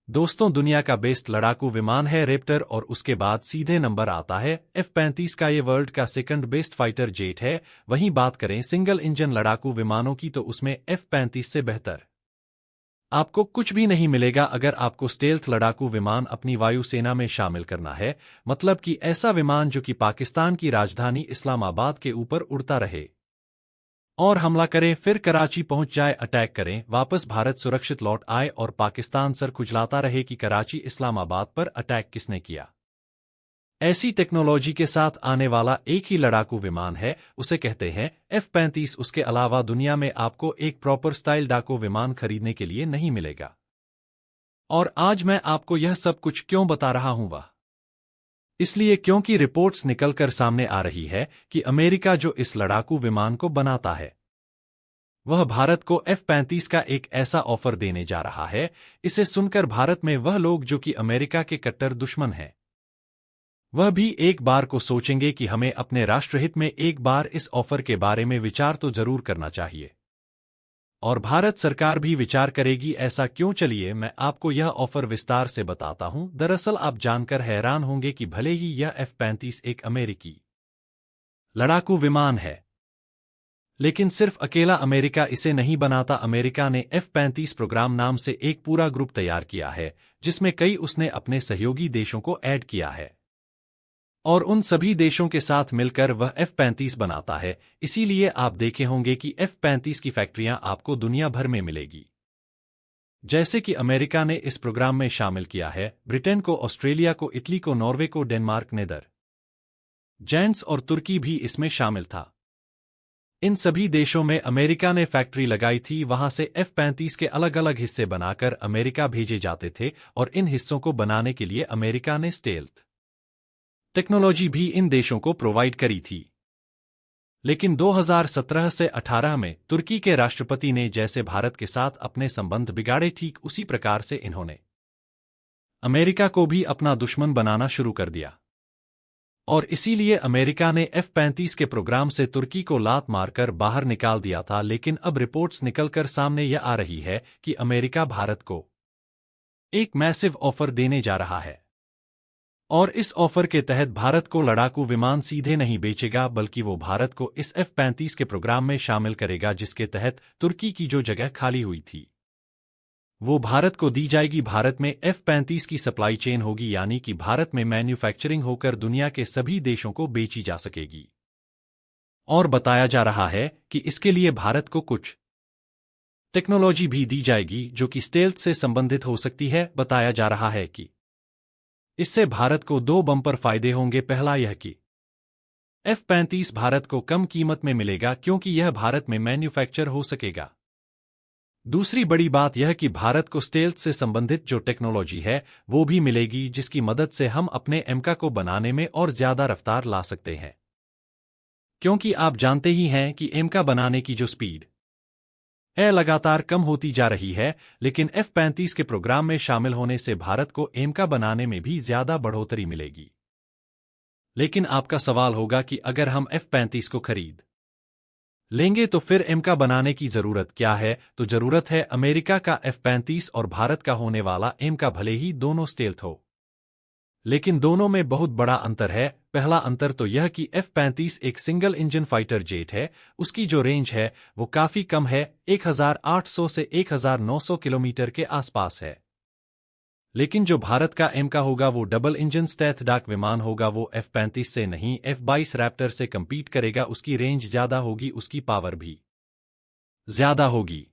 दोस्तों, दुनिया का बेस्ट लड़ाकू विमान है रैप्टर और उसके बाद सीधे नंबर आता है F-35 का। ये वर्ल्ड का सेकंड बेस्ट फाइटर जेट है। वहीं बात करें सिंगल इंजन लड़ाकू विमानों की तो उसमें F-35 से बेहतर आपको कुछ भी नहीं मिलेगा। अगर आपको स्टेल्थ लड़ाकू विमान अपनी वायुसेना में शामिल करना है, मतलब कि ऐसा विमान जो कि पाकिस्तान की राजधानी इस्लामाबाद के ऊपर उड़ता रहे और हमला करें, फिर कराची पहुंच जाए, अटैक करें, वापस भारत सुरक्षित लौट आए और पाकिस्तान सर खुजलाता रहे कि कराची इस्लामाबाद पर अटैक किसने किया। ऐसी टेक्नोलॉजी के साथ आने वाला एक ही लड़ाकू विमान है, उसे कहते हैं F-35। उसके अलावा दुनिया में आपको एक प्रॉपर स्टाइल डाको विमान खरीदने के लिए नहीं मिलेगा। और आज मैं आपको यह सब कुछ क्यों बता रहा हूं? वह इसलिए क्योंकि रिपोर्ट्स निकलकर सामने आ रही है कि अमेरिका जो इस लड़ाकू विमान को बनाता है, वह भारत को F-35 का एक ऐसा ऑफर देने जा रहा है। इसे सुनकर भारत में वह लोग जो कि अमेरिका के कट्टर दुश्मन हैं, वह भी एक बार को सोचेंगे कि हमें अपने राष्ट्रहित में एक बार इस ऑफर के बारे में विचार तो जरूर करना चाहिए। और भारत सरकार भी विचार करेगी। ऐसा क्यों? चलिए मैं आपको यह ऑफर विस्तार से बताता हूं। दरअसल आप जानकर हैरान होंगे कि भले ही यह F-35 एक अमेरिकी लड़ाकू विमान है, लेकिन सिर्फ अकेला अमेरिका इसे नहीं बनाता। अमेरिका ने F-35 प्रोग्राम नाम से एक पूरा ग्रुप तैयार किया है, जिसमें कई उसने अपने सहयोगी देशों को ऐड किया है और उन सभी देशों के साथ मिलकर वह F-35 बनाता है। इसीलिए आप देखे होंगे कि F-35 की फैक्ट्रियां आपको दुनिया भर में मिलेगी। जैसे कि अमेरिका ने इस प्रोग्राम में शामिल किया है ब्रिटेन को, ऑस्ट्रेलिया को, इटली को, नॉर्वे को, डेनमार्क, नीदरलैंड्स और तुर्की भी इसमें शामिल था। इन सभी देशों में अमेरिका ने फैक्ट्री लगाई थी। वहां से F-35 के अलग अलग हिस्से बनाकर अमेरिका भेजे जाते थे और इन हिस्सों को बनाने के लिए अमेरिका ने स्टेल्थ टेक्नोलॉजी भी इन देशों को प्रोवाइड करी थी। लेकिन 2017 से 18 में तुर्की के राष्ट्रपति ने जैसे भारत के साथ अपने संबंध बिगाड़े, ठीक उसी प्रकार से इन्होंने अमेरिका को भी अपना दुश्मन बनाना शुरू कर दिया और इसीलिए अमेरिका ने F-35 के प्रोग्राम से तुर्की को लात मारकर बाहर निकाल दिया था। लेकिन अब रिपोर्ट्स निकलकर सामने यह आ रही है कि अमेरिका भारत को एक मैसिव ऑफर देने जा रहा है और इस ऑफर के तहत भारत को लड़ाकू विमान सीधे नहीं बेचेगा, बल्कि वो भारत को इस F-35 के प्रोग्राम में शामिल करेगा, जिसके तहत तुर्की की जो जगह खाली हुई थी वो भारत को दी जाएगी। भारत में F-35 की सप्लाई चेन होगी, यानी कि भारत में मैन्युफैक्चरिंग होकर दुनिया के सभी देशों को बेची जा सकेगी। और बताया जा रहा है कि इसके लिए भारत को कुछ टेक्नोलॉजी भी दी जाएगी जो कि स्टेल्थ से संबंधित हो सकती है। बताया जा रहा है कि इससे भारत को दो बम्पर फायदे होंगे। पहला यह कि F-35 भारत को कम कीमत में मिलेगा क्योंकि यह भारत में मैन्युफैक्चर हो सकेगा। दूसरी बड़ी बात यह कि भारत को स्टेल्थ से संबंधित जो टेक्नोलॉजी है वो भी मिलेगी, जिसकी मदद से हम अपने एमका को बनाने में और ज्यादा रफ्तार ला सकते हैं। क्योंकि आप जानते ही हैं कि एमका बनाने की जो स्पीड है लगातार कम होती जा रही है, लेकिन F-35 के प्रोग्राम में शामिल होने से भारत को एमका बनाने में भी ज्यादा बढ़ोतरी मिलेगी। लेकिन आपका सवाल होगा कि अगर हम F-35 को खरीद लेंगे तो फिर एमका बनाने की जरूरत क्या है? तो जरूरत है अमेरिका का F-35 और भारत का होने वाला एमका। भले ही दोनों स्टेल्थ हो, लेकिन दोनों में बहुत बड़ा अंतर है। पहला अंतर तो यह कि F-35 एक सिंगल इंजन फाइटर जेट है। उसकी जो रेंज है वो काफी कम है, 1800 से 1900 किलोमीटर के आसपास है। लेकिन जो भारत का एमका होगा वो डबल इंजन स्टेल्थ डाक विमान होगा। वो F-35 से नहीं, F-22 रैप्टर से कंपीट करेगा। उसकी रेंज ज्यादा होगी, उसकी पावर भी ज्यादा होगी।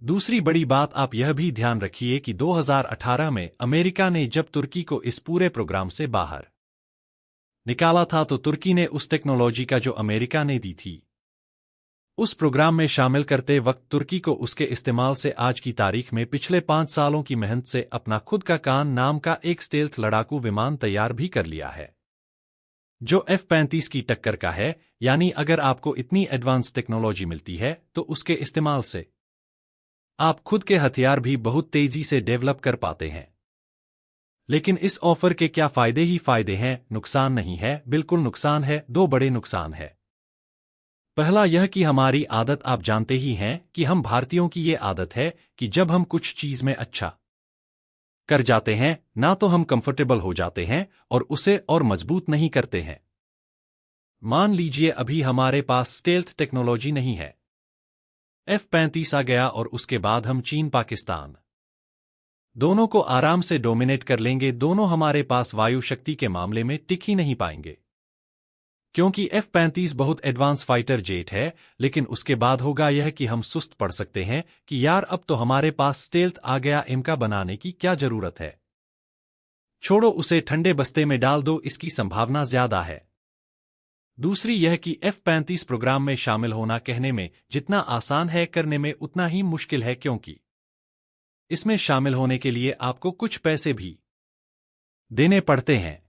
दूसरी बड़ी बात आप यह भी ध्यान रखिए कि 2018 में अमेरिका ने जब तुर्की को इस पूरे प्रोग्राम से बाहर निकाला था तो तुर्की ने उस टेक्नोलॉजी का जो अमेरिका ने दी थी उस प्रोग्राम में शामिल करते वक्त तुर्की को उसके इस्तेमाल से आज की तारीख में पिछले 5 सालों की मेहनत से अपना खुद का कान नाम का एक स्टेल्थ लड़ाकू विमान तैयार भी कर लिया है जो F-35 की टक्कर का है। यानी अगर आपको इतनी एडवांस टेक्नोलॉजी मिलती है तो उसके इस्तेमाल से आप खुद के हथियार भी बहुत तेजी से डेवलप कर पाते हैं। लेकिन इस ऑफर के क्या फायदे ही फायदे हैं, नुकसान नहीं है। बिल्कुल नुकसान है, दो बड़े नुकसान है। पहला यह कि हमारी आदत, आप जानते ही हैं कि हम भारतीयों की ये आदत है कि जब हम कुछ चीज में अच्छा कर जाते हैं, ना तो हम कंफर्टेबल हो जाते हैं और उसे और मजबूत नहीं करते हैं। मान लीजिए अभी हमारे पास स्टेल्थ टेक्नोलॉजी नहीं है। F-35 आ गया और उसके बाद हम चीन पाकिस्तान दोनों को आराम से डोमिनेट कर लेंगे। दोनों हमारे पास वायु शक्ति के मामले में टिक ही नहीं पाएंगे, क्योंकि F-35 बहुत एडवांस फाइटर जेट है। लेकिन उसके बाद होगा यह कि हम सुस्त पड़ सकते हैं कि यार अब तो हमारे पास स्टेल्थ आ गया, इनका बनाने की क्या जरूरत है, छोड़ो उसे ठंडे बस्ते में डाल दो, इसकी संभावना ज्यादा है। दूसरी यह कि F-35 प्रोग्राम में शामिल होना कहने में जितना आसान है, करने में उतना ही मुश्किल है, क्योंकि इसमें शामिल होने के लिए आपको कुछ पैसे भी देने पड़ते हैं।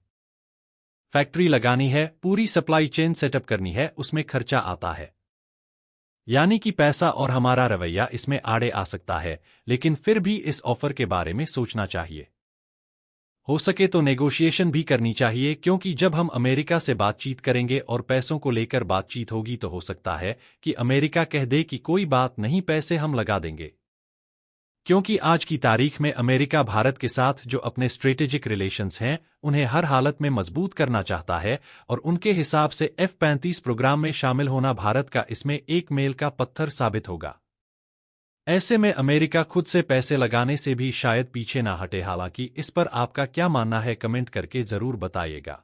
फैक्ट्री लगानी है, पूरी सप्लाई चेन सेटअप करनी है, उसमें खर्चा आता है। यानी कि पैसा और हमारा रवैया इसमें आड़े आ सकता है। लेकिन फिर भी इस ऑफर के बारे में सोचना चाहिए। हो सके तो नेगोशिएशन भी करनी चाहिए, क्योंकि जब हम अमेरिका से बातचीत करेंगे और पैसों को लेकर बातचीत होगी तो हो सकता है कि अमेरिका कह दे कि कोई बात नहीं, पैसे हम लगा देंगे। क्योंकि आज की तारीख में अमेरिका भारत के साथ जो अपने स्ट्रेटेजिक रिलेशंस हैं उन्हें हर हालत में मजबूत करना चाहता है, और उनके हिसाब से F-35 प्रोग्राम में शामिल होना भारत का इसमें एक मील का पत्थर साबित होगा। ऐसे में अमेरिका खुद से पैसे लगाने से भी शायद पीछे ना हटे। हालांकि इस पर आपका क्या मानना है, कमेंट करके जरूर बताइएगा।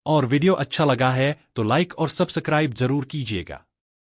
और वीडियो अच्छा लगा है तो लाइक और सब्सक्राइब जरूर कीजिएगा।